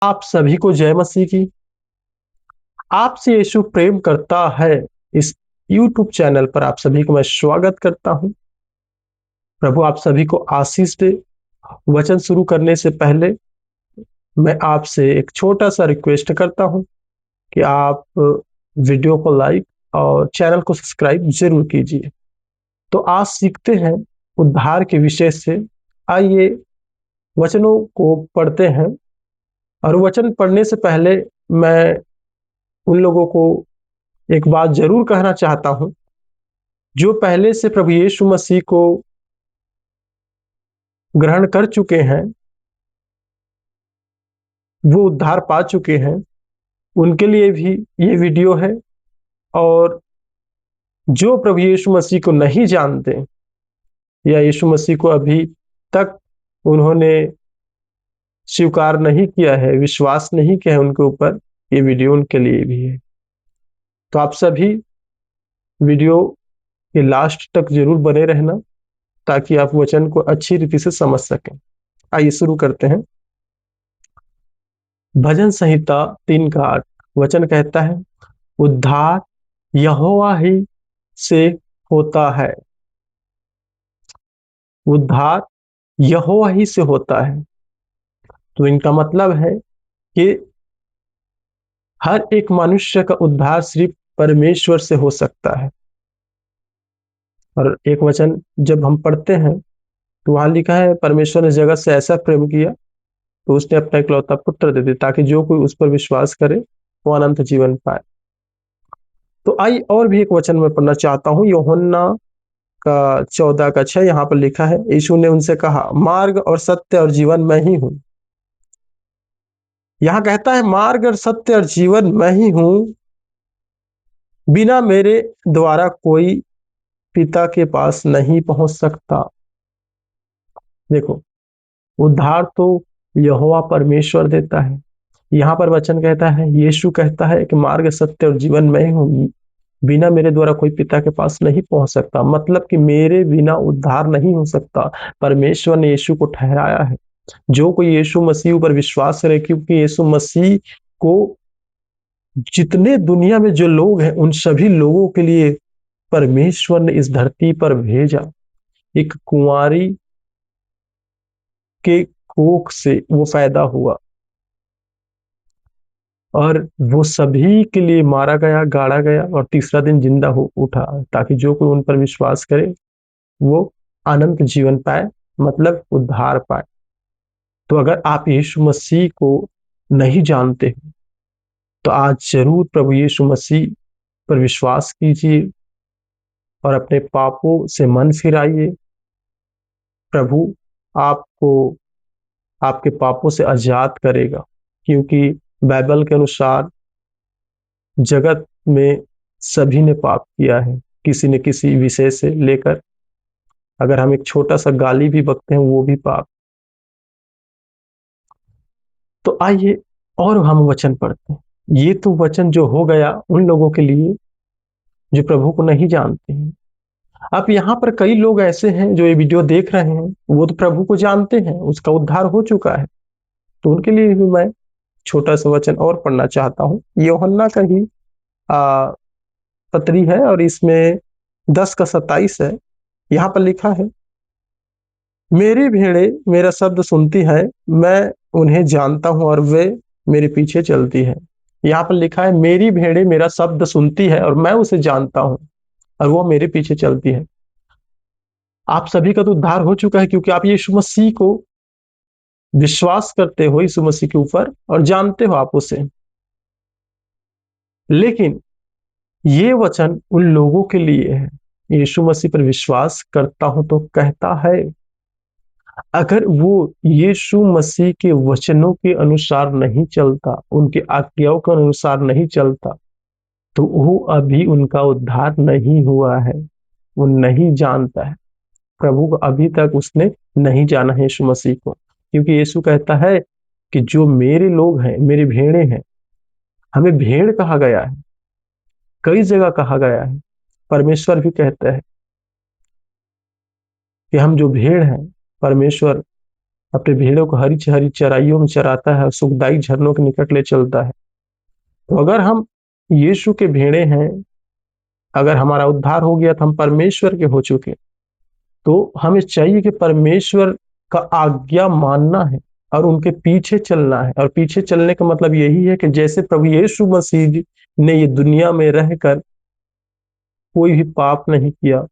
आप सभी को जय मसीह की। आपसे यीशु प्रेम करता है। इस यूट्यूब चैनल पर आप सभी को मैं स्वागत करता हूं। प्रभु आप सभी को आशीष दे। वचन शुरू करने से पहले मैं आपसे एक छोटा सा रिक्वेस्ट करता हूं कि आप वीडियो को लाइक और चैनल को सब्सक्राइब जरूर कीजिए। तो आज सीखते हैं उद्धार के विषय से। आइए वचनों को पढ़ते हैं। और वचन पढ़ने से पहले मैं उन लोगों को एक बात जरूर कहना चाहता हूं जो पहले से प्रभु यीशु मसीह को ग्रहण कर चुके हैं, वो उद्धार पा चुके हैं, उनके लिए भी ये वीडियो है। और जो प्रभु यीशु मसीह को नहीं जानते या यीशु मसीह को अभी तक उन्होंने स्वीकार नहीं किया है, विश्वास नहीं किया है उनके ऊपर, ये वीडियो उनके लिए भी है। तो आप सभी वीडियो के लास्ट तक जरूर बने रहना ताकि आप वचन को अच्छी रीति से समझ सकें। आइए शुरू करते हैं। भजन संहिता 3 का 8 वचन कहता है, उद्धार यहोवा ही से होता है। उद्धार यहोवा ही से होता है। तो इनका मतलब है कि हर एक मनुष्य का उद्धार सिर्फ परमेश्वर से हो सकता है। और एक वचन जब हम पढ़ते हैं तो वहां लिखा है, परमेश्वर ने जगत से ऐसा प्रेम किया तो उसने अपना इकलौता पुत्र दे दिया ताकि जो कोई उस पर विश्वास करे वो अनंत जीवन पाए। तो आई और भी एक वचन मैं पढ़ना चाहता हूँ, यूहन्ना का 14 का 6। यहाँ पर लिखा है, यीशु ने उनसे कहा, मार्ग और सत्य और जीवन मैं ही हूँ। यहाँ कहता है, मार्ग और सत्य और जीवन मैं ही हूँ, बिना मेरे द्वारा कोई पिता के पास नहीं पहुंच सकता। देखो, उद्धार तो यहोवा परमेश्वर देता है। यहाँ पर वचन कहता है, यीशु कहता है कि मार्ग सत्य और जीवन मैं ही हूँ, बिना मेरे द्वारा कोई पिता के पास नहीं पहुंच सकता। मतलब कि मेरे बिना उद्धार नहीं हो सकता। परमेश्वर ने यीशु को ठहराया है। जो कोई यीशु मसीह पर विश्वास करे, क्योंकि यीशु मसीह को जितने दुनिया में जो लोग हैं उन सभी लोगों के लिए परमेश्वर ने इस धरती पर भेजा। एक कुंवारी के कोख से वो पैदा हुआ और वो सभी के लिए मारा गया, गाड़ा गया और तीसरा दिन जिंदा हो उठा, ताकि जो कोई उन पर विश्वास करे वो अनंत जीवन पाए, मतलब उद्धार पाए। तो अगर आप यीशु मसीह को नहीं जानते तो आज जरूर प्रभु यीशु मसीह पर विश्वास कीजिए और अपने पापों से मन फिराइए। प्रभु आपको आपके पापों से आजाद करेगा, क्योंकि बाइबल के अनुसार जगत में सभी ने पाप किया है, किसी न किसी विषय से लेकर अगर हम एक छोटा सा गाली भी बकते हैं वो भी पाप। तो आइए और हम वचन पढ़ते हैं। ये तो वचन जो हो गया उन लोगों के लिए जो प्रभु को नहीं जानते हैं। अब यहाँ पर कई लोग ऐसे हैं जो ये वीडियो देख रहे हैं, वो तो प्रभु को जानते हैं, उसका उद्धार हो चुका है। तो उनके लिए भी मैं छोटा सा वचन और पढ़ना चाहता हूँ। यूहन्ना का ही पत्री है और इसमें 10 का 27 है। यहाँ पर लिखा है, मेरी भेड़ें मेरा शब्द सुनती है, मैं उन्हें जानता हूँ और वे मेरे पीछे चलती है। यहाँ पर लिखा है, मेरी भेड़ें मेरा शब्द सुनती है और मैं उसे जानता हूँ और वो मेरे पीछे चलती है। आप सभी का तो उद्धार हो चुका है, क्योंकि आप यीशु मसीह को विश्वास करते हो, यीशु मसीह के ऊपर, और जानते हो आप उसे। लेकिन ये वचन उन लोगों के लिए है, यीशु मसीह पर विश्वास करता हूं तो कहता है, अगर वो यीशु मसीह के वचनों के अनुसार नहीं चलता, उनके आज्ञाओं के अनुसार नहीं चलता, तो वो अभी उनका उद्धार नहीं हुआ है। वो नहीं जानता है प्रभु को, अभी तक उसने नहीं जाना है यीशु मसीह को। क्योंकि यीशु कहता है कि जो मेरे लोग हैं, मेरी भेड़ें हैं। हमें भेड़ कहा गया है, कई जगह कहा गया है। परमेश्वर भी कहता है कि हम जो भेड़ हैं, परमेश्वर अपने भेड़ों को हरी हरी चराइयों में चराता है और सुखदायी झरनों के निकट ले चलता है। तो अगर हम यीशु के भेड़े हैं, अगर हमारा उद्धार हो गया तो हम परमेश्वर के हो चुके, तो हमें चाहिए कि परमेश्वर का आज्ञा मानना है और उनके पीछे चलना है। और पीछे चलने का मतलब यही है कि जैसे प्रभु यीशु मसीह ने ये दुनिया में रहकर कोई भी पाप नहीं किया,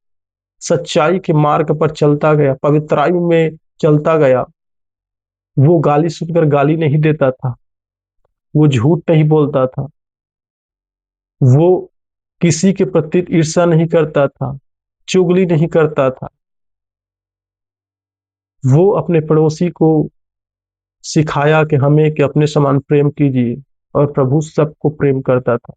सच्चाई के मार्ग पर चलता गया, पवित्राई में चलता गया, वो गाली सुनकर गाली नहीं देता था, वो झूठ नहीं बोलता था, वो किसी के प्रति ईर्ष्या नहीं करता था, चुगली नहीं करता था, वो अपने पड़ोसी को सिखाया कि हमें कि अपने समान प्रेम कीजिए, और प्रभु सबको प्रेम करता था।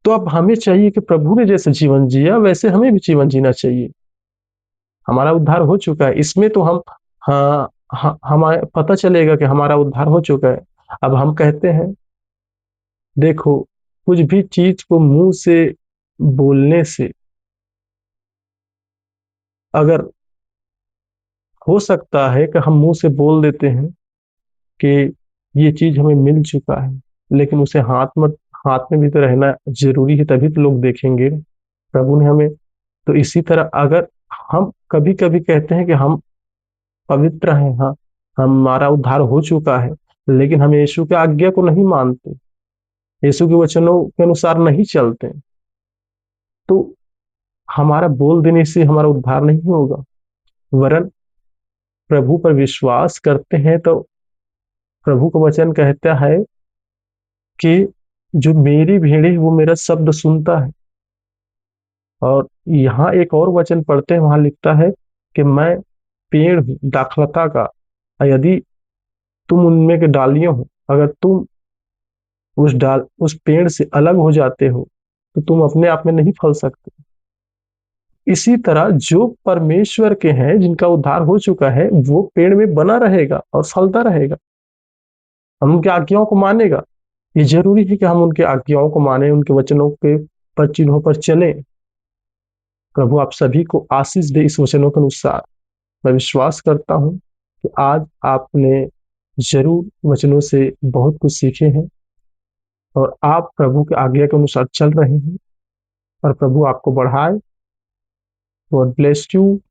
तो अब हमें चाहिए कि प्रभु ने जैसे जीवन जिया वैसे हमें भी जीवन जीना चाहिए। हमारा उद्धार हो चुका है, इसमें तो हम, हाँ, हमारे पता चलेगा कि हमारा उद्धार हो चुका है। अब हम कहते हैं, देखो, कुछ भी चीज को मुंह से बोलने से, अगर हो सकता है कि हम मुंह से बोल देते हैं कि ये चीज हमें मिल चुका है, लेकिन उसे हाथ में भी तो रहना जरूरी है, तभी तो लोग देखेंगे प्रभु ने हमें। तो इसी तरह अगर हम कभी कभी कहते हैं कि हम पवित्र हैं, हाँ, हमारा उद्धार हो चुका है, लेकिन हम यीशु के आज्ञा को नहीं मानते, यीशु के वचनों के अनुसार नहीं चलते, तो हमारा बोल देने से हमारा उद्धार नहीं होगा। वरन प्रभु पर विश्वास करते हैं तो प्रभु का वचन कहता है कि जो मेरी भेड़ है वो मेरा शब्द सुनता है। और यहाँ एक और वचन पढ़ते हैं, वहां लिखता है कि मैं पेड़ हूँ दाखलता का, और यदि तुम उनमें के डालियां हो, अगर तुम उस पेड़ से अलग हो जाते हो तो तुम अपने आप में नहीं फल सकते। इसी तरह जो परमेश्वर के हैं, जिनका उद्धार हो चुका है, वो पेड़ में बना रहेगा और फलता रहेगा, हम उनकी आज्ञाओं को मानेगा। ये जरूरी है कि हम उनके आज्ञाओं को माने, उनके वचनों के पर चिन्हों पर चले। प्रभु आप सभी को आशीष दे इस वचनों के अनुसार। मैं विश्वास करता हूँ कि आज आपने जरूर वचनों से बहुत कुछ सीखे हैं और आप प्रभु के आज्ञा के अनुसार चल रहे हैं, और प्रभु आपको बढ़ाए। God bless you.